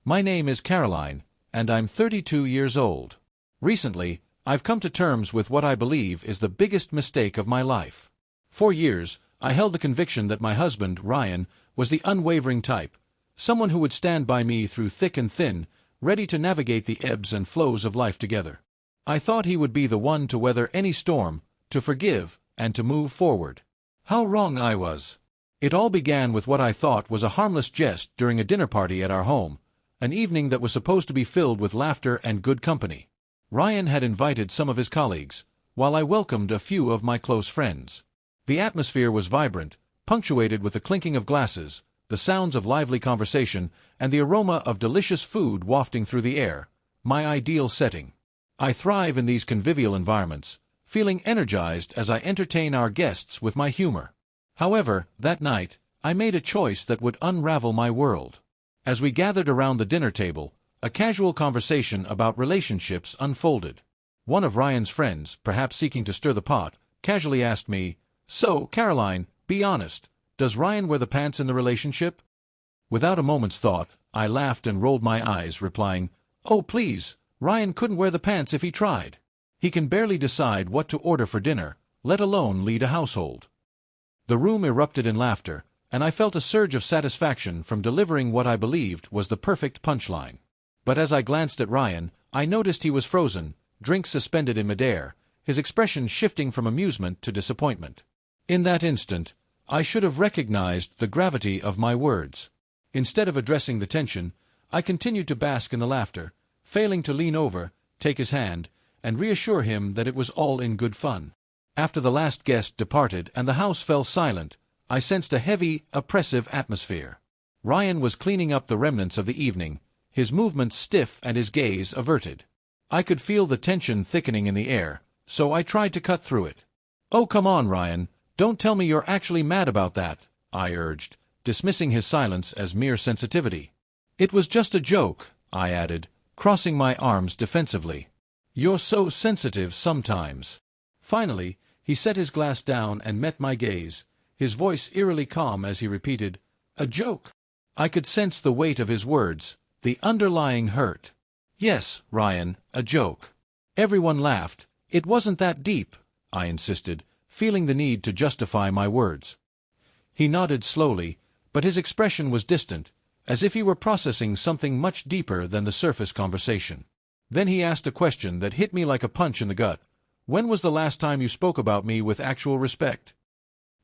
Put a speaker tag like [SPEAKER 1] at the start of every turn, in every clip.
[SPEAKER 1] My name is Caroline, and I'm 32 years old. Recently, I've come to terms with what I believe is the biggest mistake of my life. For years, I held the conviction that my husband, Ryan, was the unwavering type, someone who would stand by me through thick and thin, ready to navigate the ebbs and flows of life together. I thought he would be the one to weather any storm, to forgive, and to move forward. How wrong I was. It all began with what I thought was a harmless jest during a dinner party at our home, an evening that was supposed to be filled with laughter and good company. Ryan had invited some of his colleagues, while I welcomed a few of my close friends. The atmosphere was vibrant, punctuated with the clinking of glasses, the sounds of lively conversation, and the aroma of delicious food wafting through the air, my ideal setting. I thrive in these convivial environments, feeling energized as I entertain our guests with my humor. However, that night, I made a choice that would unravel my world. As we gathered around the dinner table, a casual conversation about relationships unfolded. One of Ryan's friends, perhaps seeking to stir the pot, casually asked me, "So, Caroline, be honest, does Ryan wear the pants in the relationship?" Without a moment's thought, I laughed and rolled my eyes, replying, "Oh please, Ryan couldn't wear the pants if he tried. He can barely decide what to order for dinner, let alone lead a household." The room erupted in laughter, and I felt a surge of satisfaction from delivering what I believed was the perfect punchline. But as I glanced at Ryan, I noticed he was frozen, drink suspended in midair, his expression shifting from amusement to disappointment. In that instant, I should have recognized the gravity of my words. Instead of addressing the tension, I continued to bask in the laughter, failing to lean over, take his hand, and reassure him that it was all in good fun. After the last guest departed and the house fell silent, I sensed a heavy, oppressive atmosphere. Ryan was cleaning up the remnants of the evening, his movements stiff and his gaze averted. I could feel the tension thickening in the air, so I tried to cut through it. "Oh, come on, Ryan, don't tell me you're actually mad about that," I urged, dismissing his silence as mere sensitivity. "It was just a joke," I added, crossing my arms defensively. "You're so sensitive sometimes." Finally, he set his glass down and met my gaze, his voice eerily calm as he repeated, "A joke?" I could sense the weight of his words, the underlying hurt. "Yes, Ryan, a joke." Everyone laughed. "It wasn't that deep," I insisted, feeling the need to justify my words. He nodded slowly, but his expression was distant, as if he were processing something much deeper than the surface conversation. Then he asked a question that hit me like a punch in the gut. "When was the last time you spoke about me with actual respect?"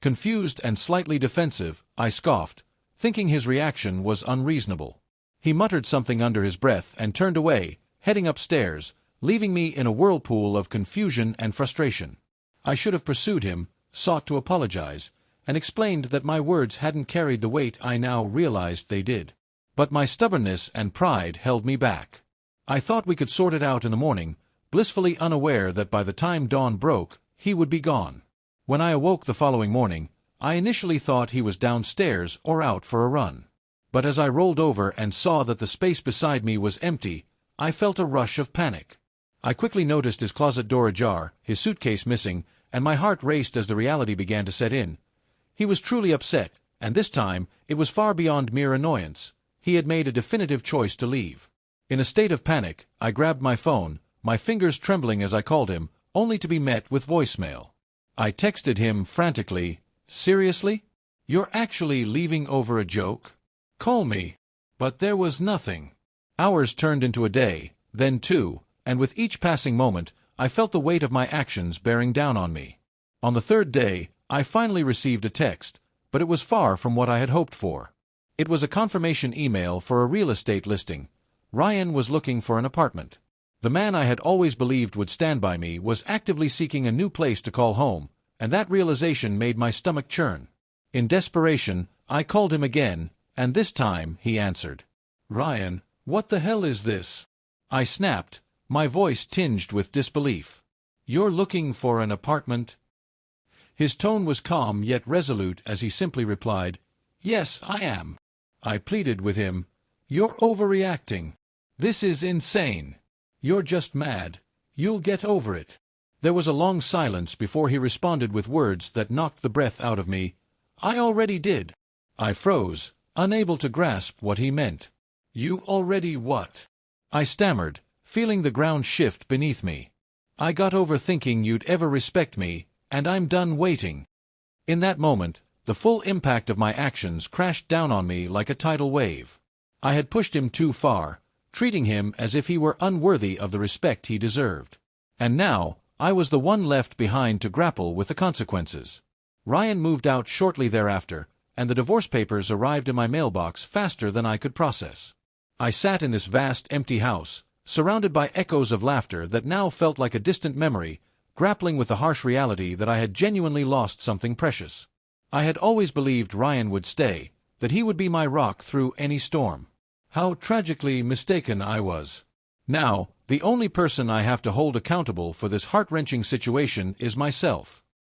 [SPEAKER 1] Confused and slightly defensive, I scoffed, thinking his reaction was unreasonable. He muttered something under his breath and turned away, heading upstairs, leaving me in a whirlpool of confusion and frustration. I should have pursued him, sought to apologize, and explained that my words hadn't carried the weight I now realized they did. But my stubbornness and pride held me back. I thought we could sort it out in the morning, blissfully unaware that by the time dawn broke, he would be gone. When I awoke the following morning, I initially thought he was downstairs or out for a run. But as I rolled over and saw that the space beside me was empty, I felt a rush of panic. I quickly noticed his closet door ajar, his suitcase missing, and my heart raced as the reality began to set in. He was truly upset, and this time it was far beyond mere annoyance. He had made a definitive choice to leave. In a state of panic, I grabbed my phone, my fingers trembling as I called him, only to be met with voicemail. I texted him frantically, "Seriously? You're actually leaving over a joke? Call me." But there was nothing. Hours turned into a day, then two, and with each passing moment, I felt the weight of my actions bearing down on me. On the third day, I finally received a text, but it was far from what I had hoped for. It was a confirmation email for a real estate listing. Ryan was looking for an apartment. The man I had always believed would stand by me was actively seeking a new place to call home, and that realization made my stomach churn. In desperation, I called him again, and this time he answered. "Ryan, what the hell is this?" I snapped, my voice tinged with disbelief. "You're looking for an apartment?" His tone was calm yet resolute as he simply replied, "Yes, I am." I pleaded with him, "You're overreacting. This is insane. You're just mad. You'll get over it." There was a long silence before he responded with words that knocked the breath out of me. "I already did." I froze, unable to grasp what he meant. You already what? I stammered, feeling the ground shift beneath me. I got over thinking you'd ever respect me, and I'm done waiting. In that moment, the full impact of my actions crashed down on me like a tidal wave. I had pushed him too far, treating him as if he were unworthy of the respect he deserved. And now, I was the one left behind to grapple with the consequences. Ryan moved out shortly thereafter, and the divorce papers arrived in my mailbox faster than I could process. I sat in this vast, empty house, surrounded by echoes of laughter that now felt like a distant memory, grappling with the harsh reality that I had genuinely lost something precious. I had always believed Ryan would stay, that he would be my rock through any storm. How tragically mistaken I was. Now, the only person I have to hold accountable for this heart-wrenching situation is myself.